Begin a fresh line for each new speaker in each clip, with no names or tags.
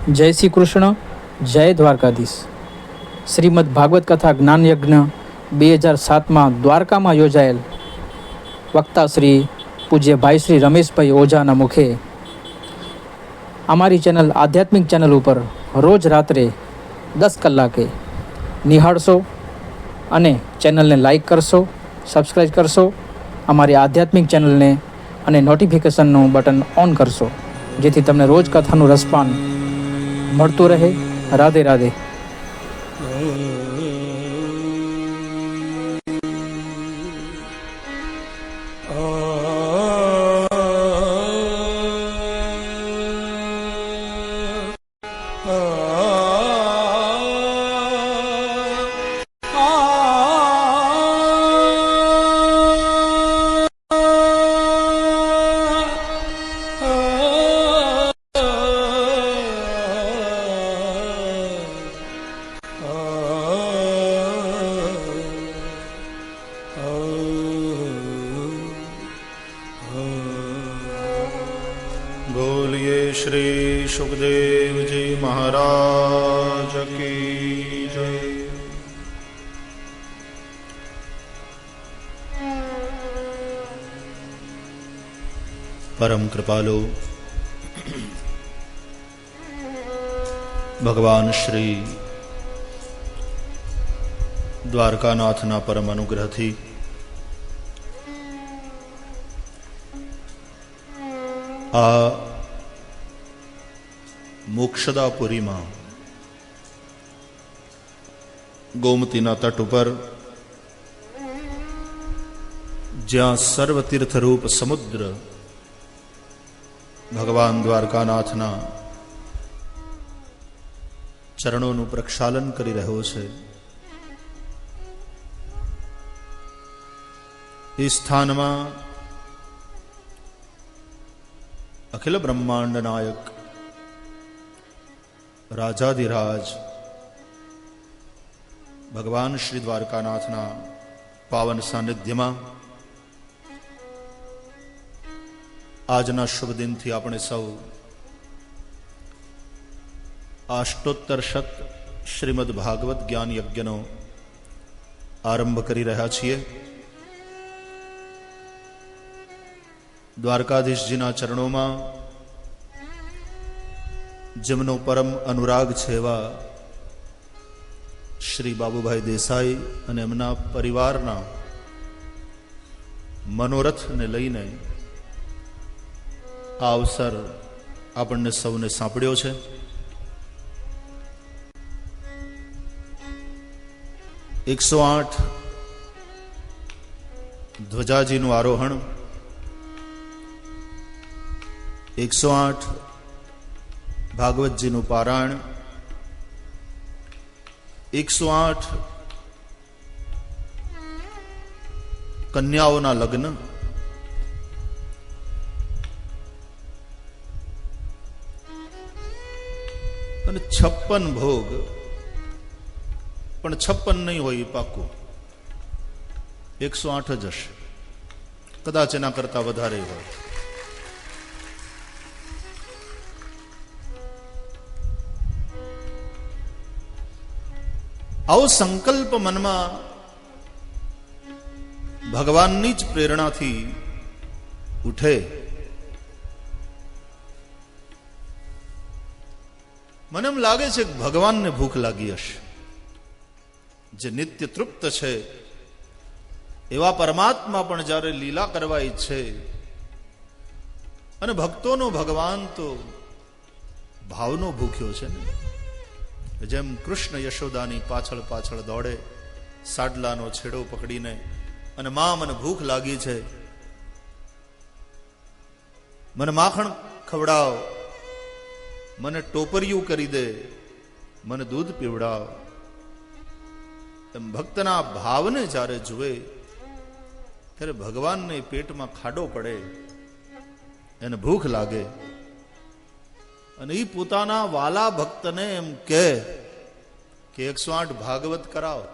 જય શ્રી કૃષ્ણ, જય દ્વારકાધીશ. શ્રીમદ ભાગવત કથા જ્ઞાન યજ્ઞ 2007માં દ્વારકામાં યોજાયેલ વક્તા શ્રી પૂજ્ય ભાઈ શ્રી રમેશભાઈ ઓઝાના મુખે અમારી ચેનલ આધ્યાત્મિક ચેનલ ઉપર રોજ રાત્રે 10 કલાકે નિહાળશો અને ચેનલને લાઈક કરશો, સબસ્ક્રાઈબ કરશો, અમારી આધ્યાત્મિક ચેનલને અને નોટિફિકેશનનું બટન ઓન કરશો, જેથી તમને રોજ કથાનું રસપાન મળતું રહે. રાધે રાધે.
बोलिए श्री सुखदेव जी महाराज की जय. परम कृपालु भगवान श्री દ્વારકાનાથના પરમ અનુગ્રહથી આ મોક્ષદાપુરીમાં ગોમતીના તટ ઉપર જ્યાં સર્વતીર્થરૂપ સમુદ્ર ભગવાન દ્વારકાનાથના ચરણોનું પ્રક્ષાલન કરી રહ્યો છે, એ સ્થાનમાં અખિલ બ્રહ્માંડ નાયક રાજાધિરાજ ભગવાન શ્રી દ્વારકાનાથના પાવન સાનિધ્યમાં આજના શુભ દિનથી આપણે સૌ અષ્ટોત્તર શત શ્રીમદ ભાગવત જ્ઞાન યજ્ઞનો આરંભ કરી રહ્યા છીએ. દ્વારકાધીશજીના ચરણોમાં જેમનો પરમ અનુરાગ છે એવા શ્રી બાબુભાઈ દેસાઈ અને એમના પરિવારના મનોરથને લઈને આ અવસર આપણને સૌને સાંપડ્યો છે. એકસો 8 ધ્વજાજીનું આરોહણ, 108 ભાગવતજીનું પારાયણ, 108 કન્યાઓના લગ્ન અને 56 ભોગ, પણ 56 નહીં હોય પાકું, 108 જ હશે, કદાચ એના કરતા વધારે હોય. આવો સંકલ્પ મનમાં ભગવાનની જ પ્રેરણાથી ઉઠે. મને એમ લાગે છે કે ભગવાનને ભૂખ લાગી હશે. જે નિત્ય તૃપ્ત છે એવા પરમાત્મા પણ જ્યારે લીલા કરવા ઈચ્છે, અને ભક્તોનો ભગવાન તો ભાવનો ભૂખ્યો છે ને. જેમ કૃષ્ણ યશોદાની પાછળ પાછળ દોડે સાડલાનો છેડો પકડીને, અને માં મને ભૂખ લાગી છે, મને માખણ ખવડાવ, મને ટોપરિયું કરી દે, મને દૂધ પીવડાવ. એમ ભક્તના ભાવને જ્યારે જુએ ત્યારે ભગવાનને પેટમાં ખાડો પડે, એને ભૂખ લાગે, અને એ પોતાના વાલા ભક્તને એમ કે 108 ભાગવત કરાવો,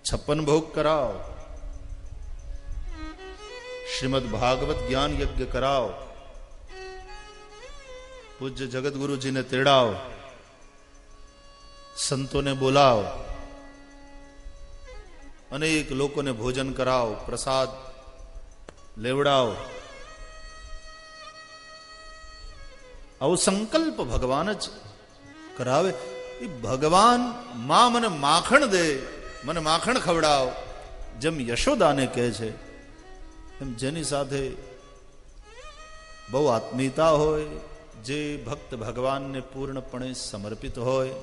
56 ભોગ કરાવો, શ્રીમદ ભાગવત જ્ઞાન યજ્ઞ કરાવો. પૂજ્ય જગતગુરુજીને તેડાવ, સંતોને બોલાવ, અનેક લોકોને ભોજન કરાવ, પ્રસાદ લેવડાવ. આવો સંકલ્પ ભગવાન જ કરાવે. એ ભગવાન માં મને માખણ દે, મને માખણ ખવડાવ, જેમ યશોદાને કહે છે, એમ જેની સાથે બહુ આત્મીયતા હોય, જે ભક્ત ભગવાનને પૂર્ણપણે સમર્પિત હોય,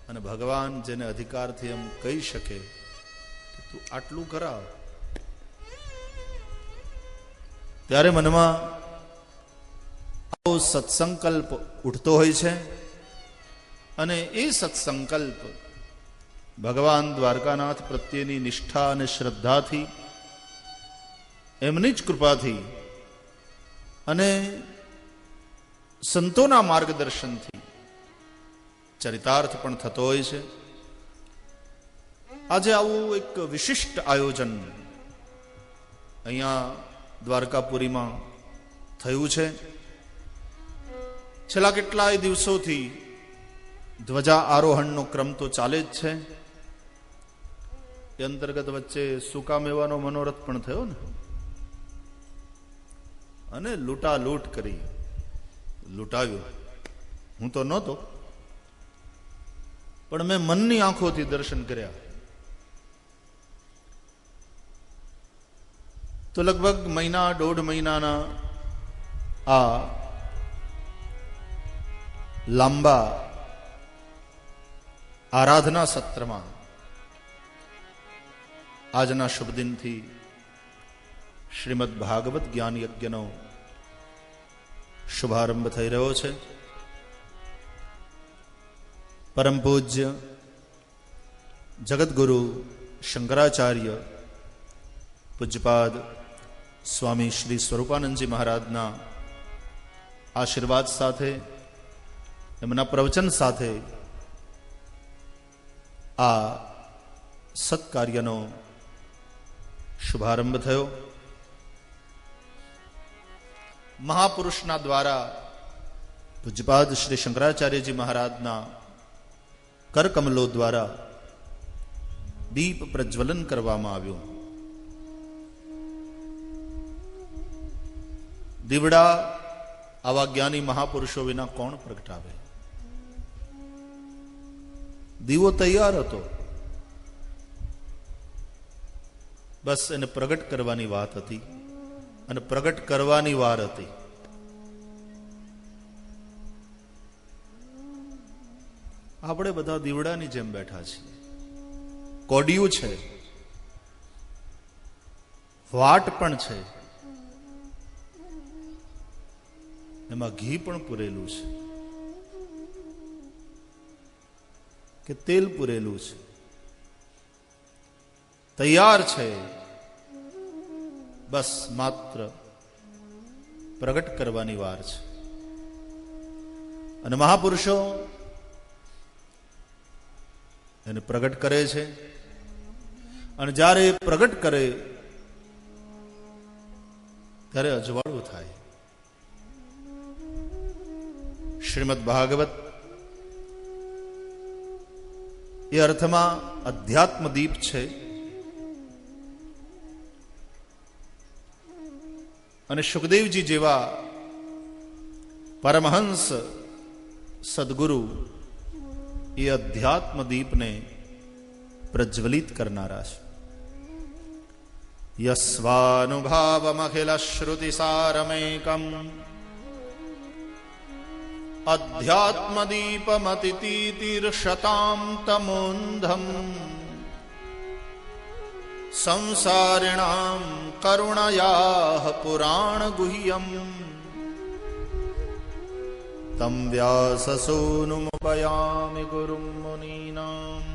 અને ભગવાન જેને અધિકારથી એમ કહી શકે કે તું આટલું કરાવ, ત્યારે મનમાં આવો સત્સંકલ્પ ઉઠતો હોય છે. અને એ સત્સંકલ્પ ભગવાન દ્વારકાનાથ પ્રત્યેની નિષ્ઠા અને શ્રદ્ધાથી, એમની જ કૃપાથી અને સંતોના માર્ગદર્શનથી ચરિતાર્થ પણ થતો હોય છે. આજે આવું એક વિશિષ્ટ આયોજન અહીંયા દ્વારકાપુરીમાં થયું છે. છેલ્લા કેટલાય દિવસોથી ધ્વજા આરોહણનો ક્રમ તો ચાલે જ છે. એ અંતર્ગત વચ્ચે સૂકા મેવાનો મનોરથ પણ થયો ને, અને લૂંટાલૂંટ કરી, લૂંટાવ્યું. હું તો નહોતો, પણ મેં મનની આંખોથી દર્શન કર્યા. તો લગભગ મહિના, 1.5 મહિનાના આ લાંબા આરાધના સત્રમાં આજના શુભ દિનથી શ્રીમદ ભાગવત જ્ઞાન યજ્ઞનો શુભારંભ થઈ રહ્યો છે. પરમ પૂજ્ય જગતગુરુ શંકરાચાર્ય પૂજ્યપાદ સ્વામી શ્રી સ્વરૂપાનંદજી મહારાજના આશીર્વાદ સાથે, એમના પ્રવચન સાથે આ સત્કાર્યનો શુભારંભ થયો. મહાપુરુષના દ્વારા પૂજ્યપાદ શ્રી શંકરાચાર્યજી મહારાજના કરકમલો દ્વારા દીપ પ્રજ્વલન કરવામાં આવ્યું. દીવડા આવા જ્ઞાની મહાપુરુષો વિના કોણ પ્રગટાવે? દીવો તૈયાર હતો, બસ એને પ્રગટ કરવાની વાત હતી, અને પ્રગટ કરવાની વાર હતી. આપણે બધા દીવડાની જેમ બેઠા છીએ. કોડિયું છે, વાટ પણ છે, એમાં ઘી પણ પૂરેલું છે કે તેલ પૂરેલું છે, તૈયાર છે. બસ માત્ર પ્રગટ કરવાની વાર છે. અને મહાપુરુષો એને પ્રગટ કરે છે. અને જ્યારે પ્રગટ કરે ત્યારે અજવાળું થાય. શ્રીમદ ભાગવત એ અર્થમાં અધ્યાત્મ દીપ છે. અને સુખદેવજી જેવા પરમહંસ સદગુરુ એ અધ્યાત્મ દીપને પ્રજ્વલિત કરનારા છે. યસ્વાનુભાવમખિલ શ્રુતિ સારમેકમ અધ્યાત્મ દીપમતિતીર્ષતામ તમોંધમ સંસારિણામ કરુણયા પુરાણ ગુહ્યમ તમ વ્યાસસૂનુમુપયામિ ગુરુમ મુનીનામ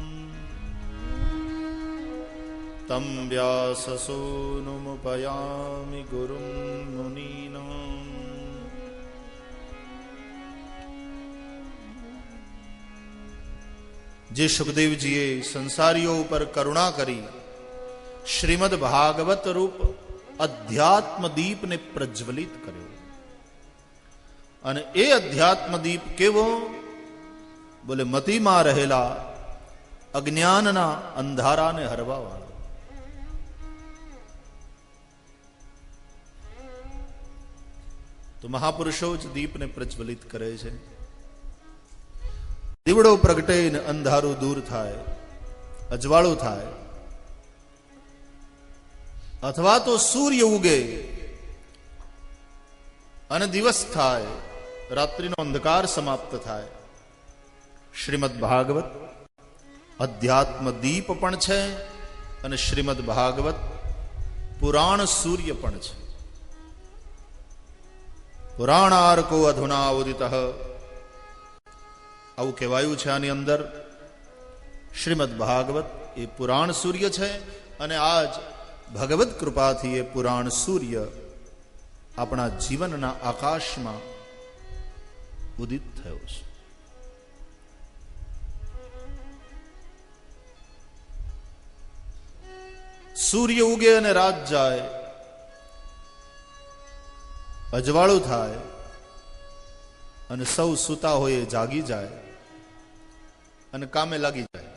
તમ વ્યાસસૂનુમુપયામિ ગુરુમ મુનીનામ. જે સુખદેવજીએ સંસારીઓ ઉપર કરુણા કરી શ્રીમદ ભાગવત રૂપ અધ્યાત્મ દીપને પ્રજ્વલિત કર્યો, અને એ અધ્યાત્મ દીપ કેવો? બોલે મતિમાં રહેલા અજ્ઞાનના અંધારાને હરવા વાળો. તો મહાપુરુષો જ દીપને પ્રજ્વલિત કરે છે. દીવડો પ્રગટે ને અંધારું દૂર થાય, અજવાળું થાય. અથવા તો સૂર્ય ઉગે અને દિવસ થાય, રાત્રિનો અંધકાર સમાપ્ત થાય. શ્રીમદ ભાગવત અધ્યાત્મ દીપ પણ છે અને શ્રીમદ ભાગવત પુરાણ સૂર્ય પણ છે. પુરાણાર્કો અધુના ઉદિત આવું કહેવાયું છે. આની અંદર શ્રીમદ ભાગવત એ પુરાણ સૂર્ય છે અને આજ ભગવત કૃપાથી એ પુરાણ સૂર્ય આપણા જીવનના આકાશમાં ઉદિત થયો છે. સૂર્ય ઉગે અને રાત જાય, અજવાળું થાય અને સૌ સૂતા હોય જાગી જાય અને કામે લાગી જાય.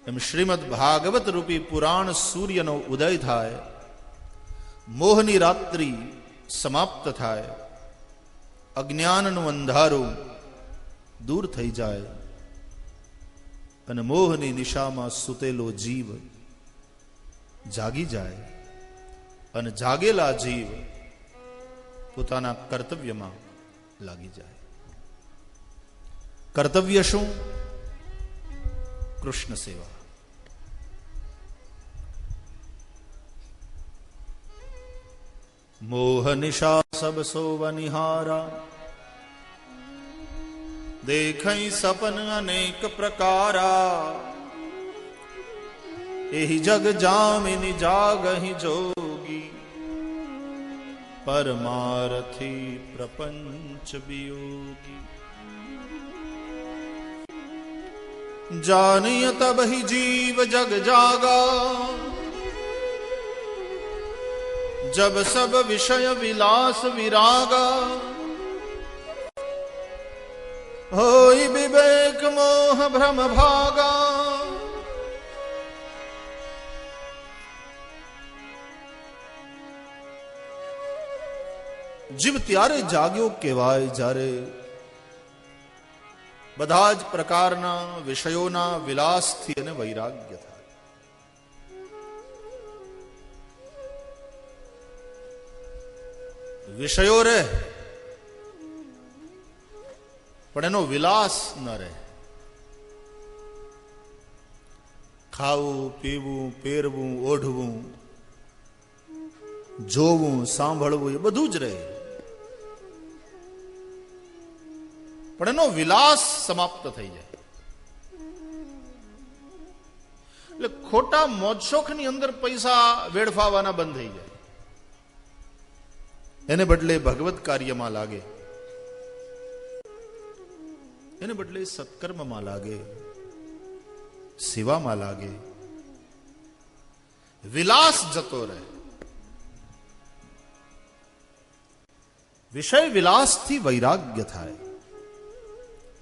એમ શ્રીમદ ભાગવત રૂપી પુરાણ સૂર્યનો ઉદય થાય, મોહની રાત્રિ સમાપ્ત થાય, અજ્ઞાનનું અંધારું દૂર થઈ જાય અને મોહની નિશામાં સૂતેલો જીવ જાગી જાય અને જાગેલા જીવ પોતાના કર્તવ્યમાં લાગી જાય. કર્તવ્ય શું? કૃષ્ણ સેવા. મોહ નિશા સબ સોવનિહારા, દેખઈ સપન અનેક પ્રકારા, એહી જગ જામિની જાગહી જોગી, પરમારથી પ્રપંચ વિયોગી. જાનિય તબ ही जीव जग जागा, जब सब विषय विलास विरागा, होई विवेक मोह भ्रम भागा. જીવ ત્યારે જાગ્યો કહેવાય જ્યારે બધા જ પ્રકારના વિષયોના વિલાસથી એને વૈરાગ્ય થાય. વિષયો રહે પણ એનો વિલાસ ન રહે. ખાવું, પીવું, પહેરવું, ઓઢવું, જોવું, સાંભળવું એ બધું જ રહે પણ એનો વિલાસ સમાપ્ત થઈ જાય. એટલે ખોટા મોજશોખની અંદર પૈસા વેડફાવાના બંધ થઈ જાય. એને બદલે ભગવત કાર્યમાં લાગે, એને બદલે સત્કર્મમાં લાગે, સેવામાં લાગે. વિલાસ જતો રહે. વિષય વિલાસથી વૈરાગ્ય થાય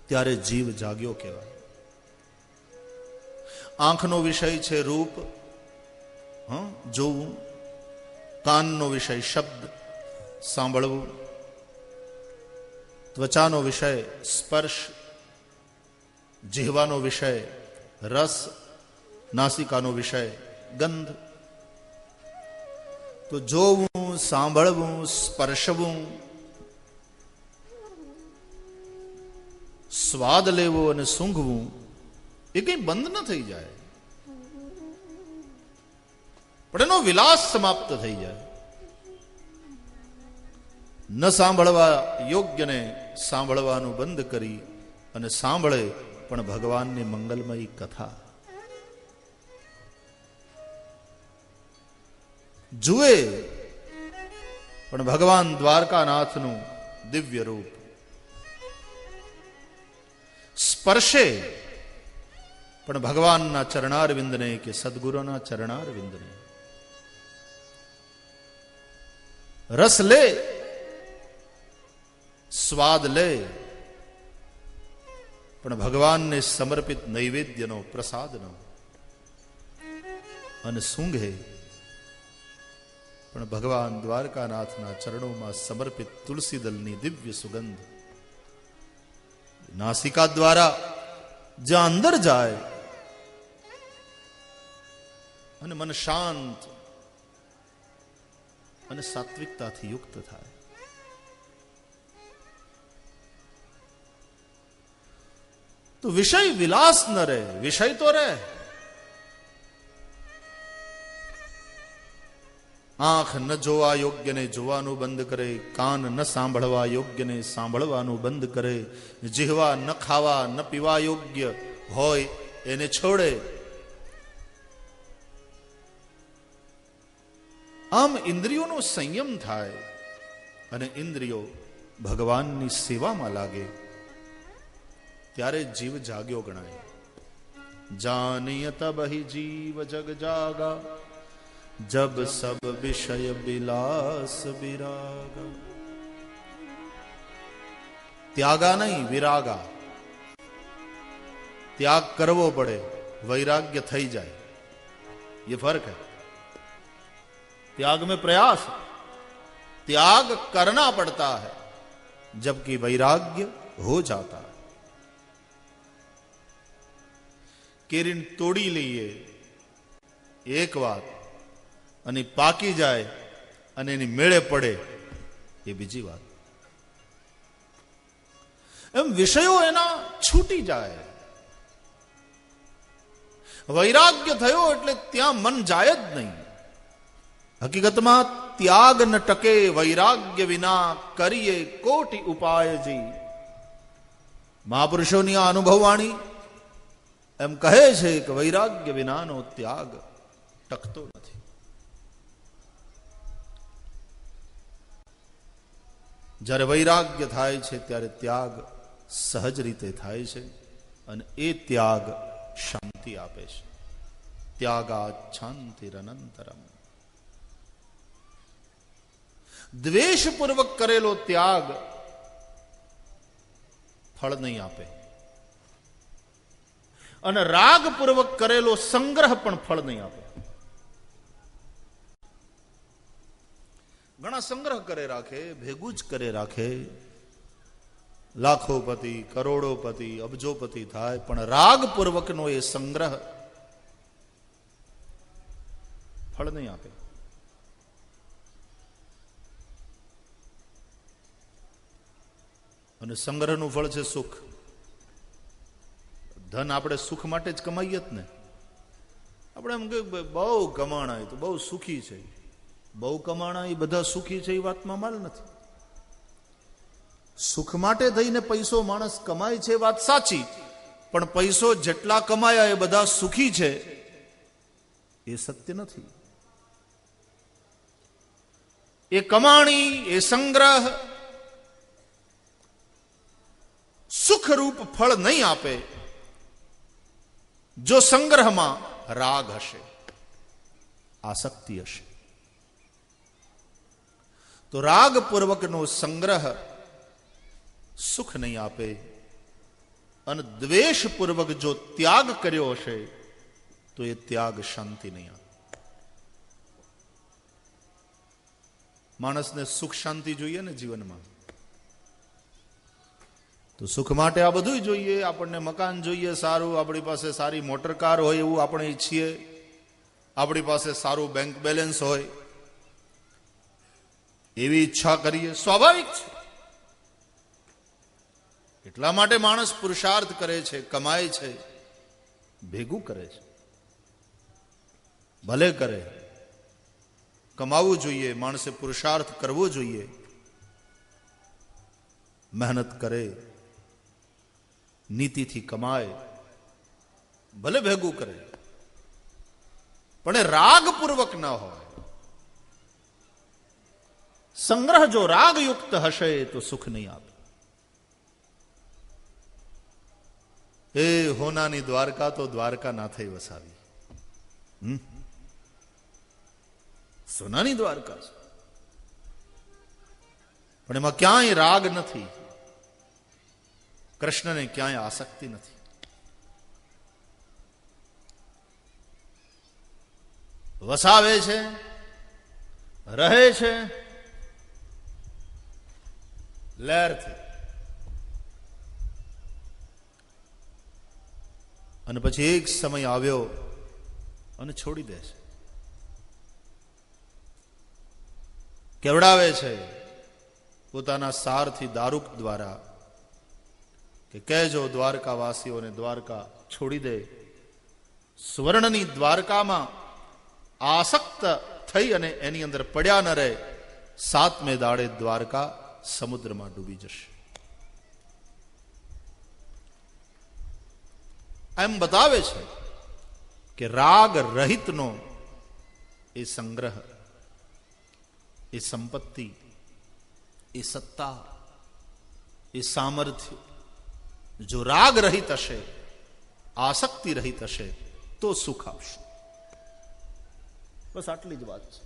ત્યારે જીવ જાગ્યો કહેવાય. આંખનો વિષય છે રૂપ, જોવું. કાનનો વિષય શબ્દ, સાંભળવું. ત્વચાનો વિષય સ્પર્શ, જીહવાનો વિષય રસ, નાસિકાનો વિષય ગંધ. તો જોવું, સાંભળવું, સ્પર્શવું, સ્વાદ લેવો અને સૂંઘવું એ કઈ બંધ ન થઈ જાય પણ એનો વિલાસ સમાપ્ત થઈ જાય. ન સાંભળવા યોગ્યને સાંભળવાનું બંધ કરી અને સાંભળે પણ ભગવાનની મંગલમયી કથા. જુએ પણ ભગવાન દ્વારકાનાથનું દિવ્ય રૂપ. સ્પર્શે પણ ભગવાનના ચરણારવિંદને કે સદગુરુના ચરણારવિંદને. રસ લે, સ્વાદ લે, પણ ભગવાનને સમર્પિત નૈવેદ્યનો, પ્રસાદનો, અને સૂંઘે પણ ભગવાન દ્વારકાનાથના ચરણોમાં સમર્પિત તુલસી દલની દિવ્ય સુગંધ નાસિકા દ્વારા જ્યાં અંદર જાય અને મન શાંત અને સાત્વિકતાથી યુક્ત થાય. તો વિષય વિલાસ ન રહે, વિષય તો રહે. આંખ ન જોવા યોગ્યને જોવાનું બંધ કરે, કાન ન સાંભળવા યોગ્યને સાંભળવાનું બંધ કરે, જીહવા ન ખાવા ન પીવા યોગ્ય હોય એને છોડે. આમ ઇન્દ્રિયોનો સંયમ થાય અને ઇન્દ્રિયો ભગવાનની સેવામાં લાગે ત્યારે જીવ જાગ્યો ગણાય. જાનિય તબ હી જીવ જગ જાગા, જબ સબ વિષય બિલાસ વિરાગા. ત્યાગા નહીં, વિરાગા. ત્યાગ કરવો પડે, वैराग्य થઈ જાય, ये फर्क है. त्याग में प्रयास, त्याग करना पड़ता है, जबकि वैराग्य हो जाता है. કેરીને તોડી લઈએ એક વાત અને પાકી જાય અને એની મેળે પડે એ બીજી વાત. એમ વિષયો એના છૂટી જાય. વૈરાગ્ય થયો એટલે ત્યાં મન જાય જ નહીં. હકીકતમાં ત્યાગ ન ટકે વૈરાગ્ય વિના કરીએ કોટી ઉપાયજી. મહાપુરુષોની આ અનુભવવાણી એમ કહે છે કે વૈરાગ્ય વિનાનો ત્યાગ ટકતો નથી. જ્યારે વૈરાગ્ય થાય છે ત્યારે ત્યાગ સહજ રીતે થાય છે અને એ ત્યાગ શાંતિ આપે છે. ત્યાગાત શાંતિરનંતરમ. દ્વેષપૂર્વક કરેલો ત્યાગ ફળ નહીં આપે અને રાગપૂર્વક કરેલો સંગ્રહ પણ ફળ નહીં આપે. ઘણા સંગ્રહ કરે રાખે, ભેગું જ કરે રાખે, લાખોપતિ, કરોડોપતિ, અબજોપતિ થાય, પણ રાગપૂર્વકનો એ સંગ્રહ ફળ નહીં આપે. અને સંગ્રહનું ફળ છે સુખ. ધન આપણે સુખ માટે જ કમાઈએ જ ને. આપણે એમ કે બહુ કમાણા તો બહુ સુખી છે, બહુ કમાણા એ બધા સુખી છે, એ વાતમાં માલ નથી. સુખ માટે થઈને પૈસો માણસ કમાય છે વાત સાચી, પણ પૈસો જેટલા કમાયા એ બધા સુખી છે એ સત્ય નથી. એ કમાણી, એ સંગ્રહ સુખરૂપ ફળ નહીં આપે જો સંગ્રહમાં રાગ હશે, આસક્તિ હશે. તો રાગપૂર્વકનો સંગ્રહ સુખ નહીં આપે અને દ્વેષપૂર્વક જો ત્યાગ કર્યો હશે તો એ ત્યાગ શાંતિ નહીં આપે. માણસને સુખ શાંતિ જોઈએ ને જીવનમાં, તો સુખ માટે આ બધું જોઈએ. આપણને મકાન જોઈએ સારું, આપણી પાસે સારી મોટર કાર હોય એવું આપણે ઈચ્છીએ, આપણી પાસે સારું બેંક બેલેન્સ હોય એવી ઈચ્છા કરીએ, સ્વાભાવિક છે. એટલા માટે માણસ પુરુષાર્થ કરે છે, કમાય છે, ભેગું કરે છે. ભલે કરે, કમાવું જોઈએ, માણસે પુરુષાર્થ કરવો જોઈએ, મહેનત કરે, નીતિથી કમાય, ભલે ભેગું કરે, પણ એ રાગપૂર્વક ન હોય. સંગ્રહ જો રાગયુક્ત હશે તો સુખ નહીં આપે. એ હોનાની દ્વારકા તો દ્વારકા નાથે વસાવી, સોનાની દ્વારકા છે. પણ એમાં ક્યાંય રાગ નથી, કૃષ્ણને ક્યાંય આસક્તિ નથી. વસાવે છે, રહે છે લહેરથી, અને પછી એક સમય આવ્યો અને છોડી દે છે. કેવડાવે છે પોતાના સારથી દારૂક દ્વારા કે કહેજો દ્વારકાવાસીઓને દ્વારકા છોડી દે. સુવર્ણની દ્વારકામાં આસક્ત થઈ અને એની અંદર પડ્યા ન રહે, 7મે દાડે દ્વારકા સમુદ્રમાં ડૂબી જશે. એમ બતાવે છે કે રાગ રહિતનો એ સંગ્રહ, એ સંપત્તિ, એ સત્તા, એ સામર્થ્ય જો રાગ રહિત હશે, આસક્તિ રહિત હશે તો સુખ આવશે. બસ આટલી જ વાત છે.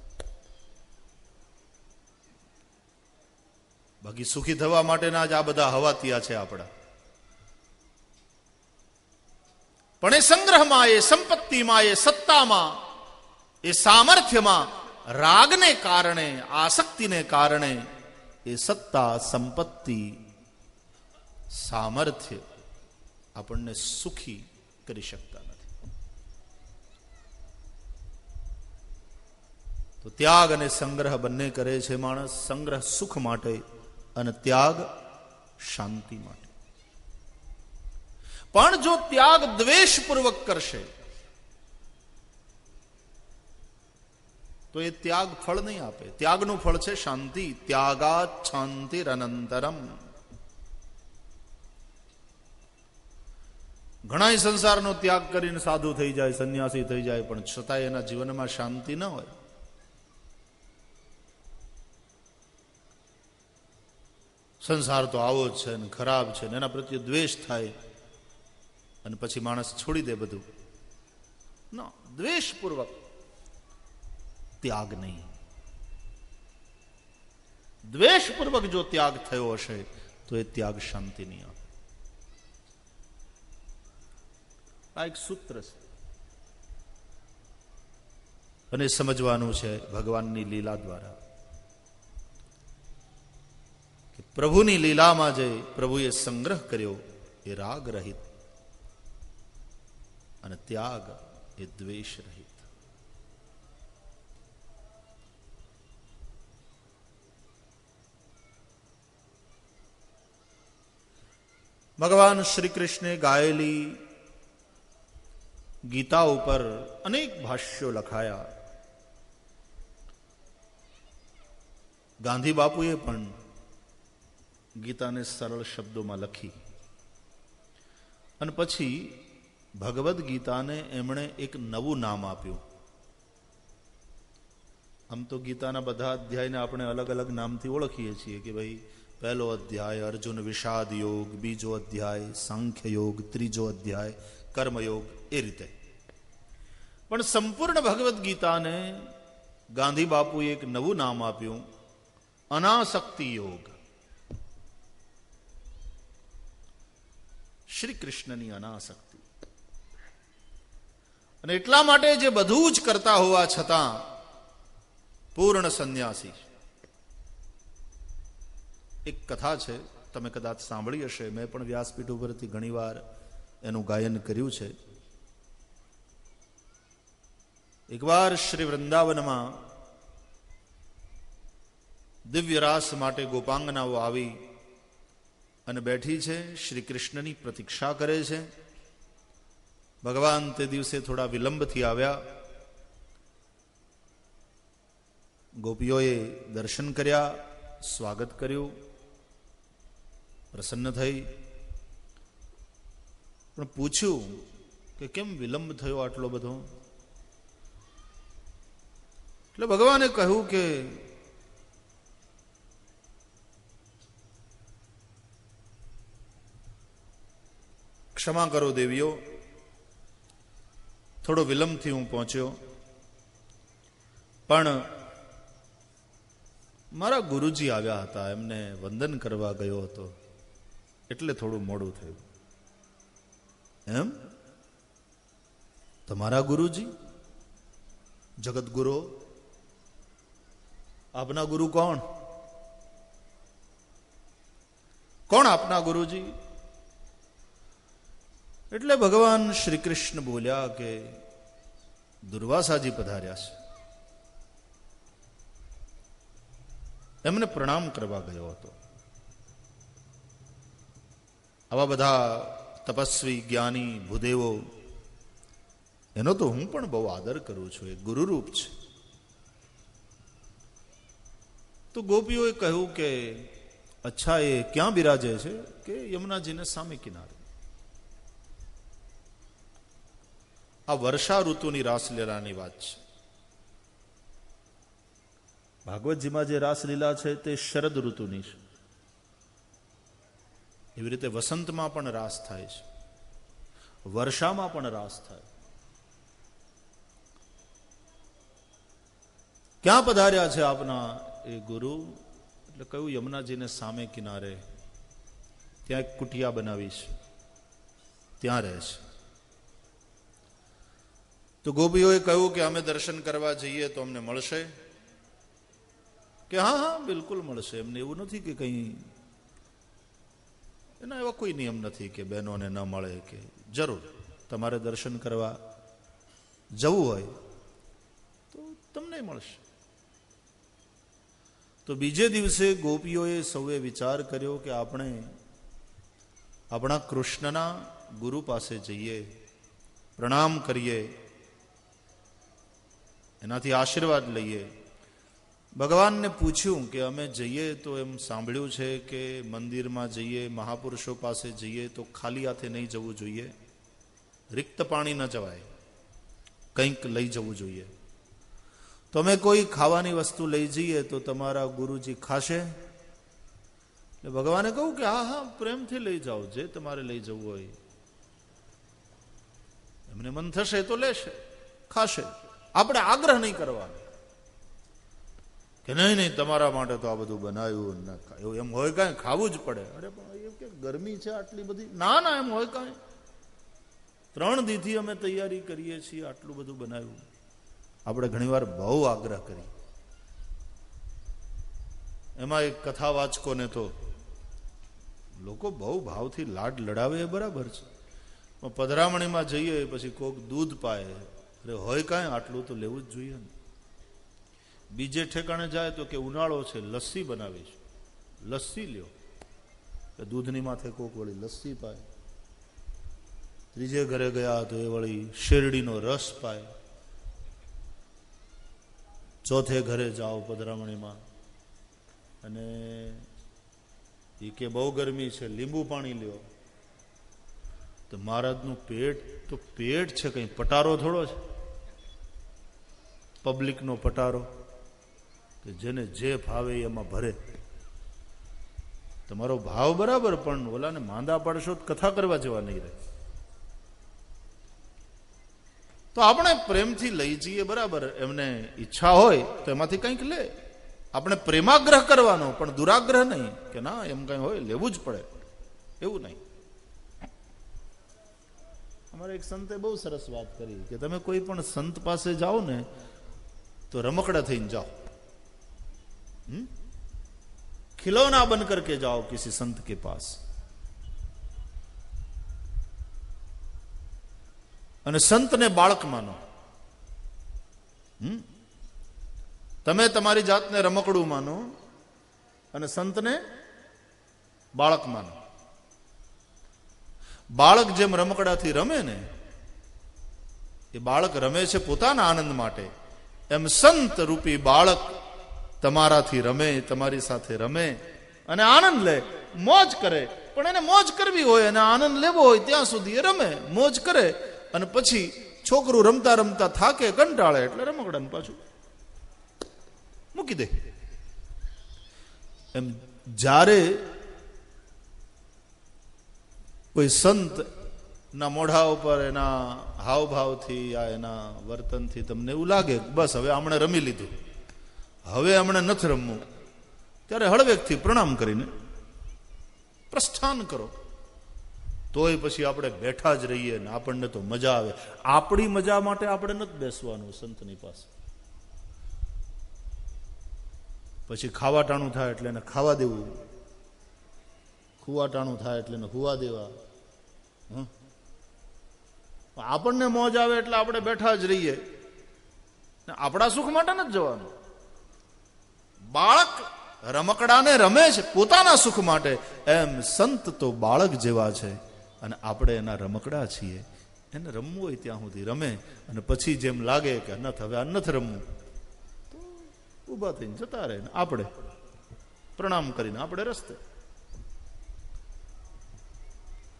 બાકી સુખી થવા માટેના જ આ બધા હવાતિયા છે આપણા. પણ એ સંગ્રહમાં, એ સંપત્તિમાં, એ સત્તામાં, એ સામર્થ્યમાં રાગને કારણે, આસક્તિને કારણે એ સત્તા, સંપત્તિ, સામર્થ્ય આપણને સુખી કરી શકતા નથી. તો ત્યાગ અને સંગ્રહ બંને કરે છે માણસ. સંગ્રહ સુખ માટે અને ત્યાગ શાંતિ માટે. પણ જો ત્યાગ દ્વેષપૂર્વક કરશે તો એ ત્યાગ ફળ નહીં આપે. ત્યાગનું ફળ છે શાંતિ. ત્યાગાત શાંતિરનંતરમ. ઘણા સંસારનો ત્યાગ કરીને સાધુ થઈ જાય, સંન્યાસી થઈ જાય, પણ છતાંય એના જીવનમાં શાંતિ ન હોય. સંસાર તો આવો જ છે ને ખરાબ છે ને એના પ્રત્યે દ્વેષ થાય અને પછી માણસ છોડી દે બધું. ના, દ્વેષપૂર્વક ત્યાગ નહીં. દ્વેષપૂર્વક જો ત્યાગ થયો હશે તો એ ત્યાગ શાંતિ નહીં આપે. આ એક સૂત્ર છે અને સમજવાનું છે ભગવાનની લીલા દ્વારા. કે પ્રભુની લીલામાં જે પ્રભુએ સંગ્રહ કર્યો એ રાગ રહિત અને ત્યાગ એ દ્વેષ રહિત. ભગવાન શ્રી કૃષ્ણે ગાયેલી ગીતા ઉપર અનેક ભાષ્યો લખાયા. ગાંધી બાપુએ પણ ગીતાને સરળ શબ્દોમાં લખી અને પછી ભગવદ્ ગીતાને એમણે એક નવું નામ આપ્યું. આમ તો ગીતાના બધા અધ્યાયને આપણે અલગ અલગ નામથી ઓળખીએ છીએ કે ભાઈ પહેલો અધ્યાય અર્જુન વિષાદ યોગ, બીજો અધ્યાય સાંખ્ય યોગ, ત્રીજો અધ્યાય કર્મયોગ, એ રીતે. પણ સંપૂર્ણ ભગવદ્ ગીતાને ગાંધી બાપુએ એક નવું નામ આપ્યું, અનાસક્તિ યોગ. શ્રી કૃષ્ણની અનાસક્તિ. અને એટલા માટે જે બધું જ કરતા હોવા છતાં પૂર્ણ સંન્યાસી. એક કથા છે, તમે કદાચ સાંભળી હશે, મેં પણ વ્યાસપીઠ ઉપરથી ઘણીવાર એનું ગાયન કર્યું છે. એકવાર શ્રી વૃંદાવનમાં દિવ્ય રાસ માટે ગોપાંગનાઓ આવી અને બેઠી છે, શ્રી કૃષ્ણની પ્રતીક્ષા કરે છે. ભગવાન તે દિવસે થોડા વિલંબથી આવ્યા. ગોપીઓએ દર્શન કર્યા, સ્વાગત કર્યું, પ્રસન્ન થઈ, પણ પૂછ્યું કે કેમ વિલંબ થયો આટલો બધો? એટલે ભગવાને કહ્યું કે ક્ષમા કરો દેવીઓ, થોડો વિલંબથી હું પહોંચ્યો, પણ મારા ગુરુજી આવ્યા હતા, એમને વંદન કરવા ગયો હતો, એટલે થોડું મોડું થયું. એમ? તમારા ગુરુજી? જગતગુરુ? આપના ગુરુ કોણ? કોણ આપના ગુરુજી? એટલે ભગવાન શ્રી કૃષ્ણ બોલ્યા કે દુર્વાસાજી પધાર્યા છે, એમને પ્રણામ કરવા ગયો હતો. આવા બધા તપસ્વી જ્ઞાની ભૂદેવો, એનો તો હું પણ બહુ આદર કરું છું, એ ગુરુરૂપ છે. તો ગોપીઓએ કહ્યું કે અચ્છા, એ ક્યાં બિરાજે છે? કે યમુનાજીને સામે કિનારે. આ વર્ષા ઋતુની રાસલીલાની વાત છે. ભાગવતજીમાં જે રાસલીલા છે તે શરદ ઋતુની છે. એવી રીતે વસંતમાં પણ રાસ થાય છે, વર્ષામાં પણ રાસ થાય. ક્યાં પધાર્યા છે આપના એ ગુરુ? એટલે કહ્યું યમુનાજીને સામે કિનારે, ત્યાં એક કુટિયા બનાવી છે, ત્યાં રહે છે. તો ગોપીઓએ કહ્યું કે અમે દર્શન કરવા જઈએ તો અમને મળશે? કે હા હા બિલકુલ મળશે. એમને એવું નથી કે કંઈ એના એવા કોઈ નિયમ નથી કે બહેનોને ન મળે, કે જરૂર તમારે દર્શન કરવા જવું હોય તો તમને મળશે. તો બીજે દિવસે ગોપીઓએ સૌએ વિચાર કર્યો કે આપણે આપણા કૃષ્ણના ગુરુ પાસે જઈએ, પ્રણામ કરીએ, એનાથી આશીર્વાદ લઈએ. ભગવાનને પૂછ્યું કે અમે જઈએ તો એમ સાંભળ્યું છે કે મંદિરમાં જઈએ, મહાપુરુષો પાસે જઈએ તો ખાલી હાથે નહીં જવું જોઈએ, રિક્ત પાણી ન જવાય, કંઈક લઈ જવું જોઈએ. તો અમે કોઈ ખાવાની વસ્તુ લઈ જઈએ તો તમારા ગુરુજી ખાશે? એટલે ભગવાને કહ્યું કે હા હા પ્રેમથી લઈ જાઓ, જે તમારે લઈ જવું હોય. એમને મન થશે તો લેશે, ખાશે. આપણે આગ્રહ નહીં કરવાનો કે નહીં નહીં તમારા માટે તો આ બધું બનાવ્યું, એવું એમ હોય કાંઈ ખાવું જ પડે. અરે પણ એ કે ગરમી છે આટલી બધી? ના ના, એમ હોય કાંઈ? 3 દીથી અમે તૈયારી કરીએ છીએ, આટલું બધું બનાવ્યું. આપણે ઘણીવાર બહુ આગ્રહ કરી. એમાં એક કથા વાચકોને તો લોકો બહુ ભાવથી લાડ લડાવે, એ બરાબર છે. પણ પધરામણીમાં જઈએ પછી કોક દૂધ પાય, અરે હોય કાંઈ આટલું તો લેવું જ જોઈએ ને. બીજે ઠેકાણે જાય તો કે ઉનાળો છે, લસ્સી બનાવી છે, લસ્સી લ્યો, દૂધની માથે કોક વળી લસ્સી પાય. ત્રીજે ઘરે ગયા તો એ વળી શેરડીનો રસ પાય. ચોથે ઘરે જાઓ પધરામણીમાં અને એ કે બહુ ગરમી છે, લીંબુ પાણી લ્યો. તો મહારાજનું પેટ તો પેટ છે, કંઈ પટારો થોડો છે, પબ્લિકનો પટારો કે જેને જે ભાવે એમાં ભરે. તમારો ભાવ બરાબર, પણ ઓલાને માંદા પાડશો તો કથા કરવા જેવા નહીં રહે. તો આપણે પ્રેમથી લઈ જઈએ, બરાબર. એમને ઈચ્છા હોય તો એમાંથી કંઈક લે. આપણે પ્રેમાગ્રહ કરવાનો, પણ દુરાગ્રહ નહીં કે ના એમ કંઈ હોય લેવું જ પડે, એવું નહીં. અમારે એક સંતે બહુ સરસ વાત કરી કે તમે કોઈ પણ સંત પાસે જાઓ ને તો રમકડા થઈને જાઓ, खिलौना बन करके जाओ किसी संत के पास. અને સંતને બાળક માનો. તમે તમારી જાતને રમકડું માનો અને સંતને બાળક માનો. બાળક જેમ રમકડાથી રમે ને, એ બાળક રમે છે પોતાના આનંદ માટે, એમ સંત રૂપી બાળક તમારાથી રમે, તમારી સાથે રમે અને આનંદ લે, મોજ કરે. પણ એને મોજ કરવી હોય અને આનંદ લેવો હોય ત્યાં સુધી એ રમે, મોજ કરે. અને પછી છોકરું રમતા રમતા થાકે, કંટાળે એટલે રમકડાને પાછું મૂકી દે. એમ જ્યારે કોઈ સંત ના મોઢા ઉપર એના હાવભાવથી આ એના વર્તનથી તમને એવું લાગે બસ હવે આમણે રમી લીધું, હવે હમણે નથી રમવું, ત્યારે હળવેકથી પ્રણામ કરીને પ્રસ્થાન કરો. તોય પછી આપણે બેઠા જ રહીએ ને આપણને તો મજા આવે. આપણી મજા માટે આપણે નથી બેસવાનું સંતની પાસે. પછી ખાવા ટાણું થાય એટલે એને ખાવા દેવું, ખુવા ટાણું થાય એટલે એને હુવા દેવા. આપણને મોજ આવે એટલે આપણે બેઠા જ રહીએ. આપણા સુખ માટે નથી જવાનું. બાળક રમકડાને રમે છે પોતાના સુખ માટે, એમ સંત તો બાળક જેવા છે અને આપણે એના રમકડા છીએ. એને રમવું હોય ત્યાં સુધી રમે, અને પછી જેમ લાગે કે નથી હવે આ નથી રમવું તો ઊભા થઈને જતા રહે. આપણે પ્રણામ કરીને આપણે રસ્તે.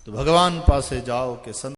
તો ભગવાન પાસે જાઓ કે સંત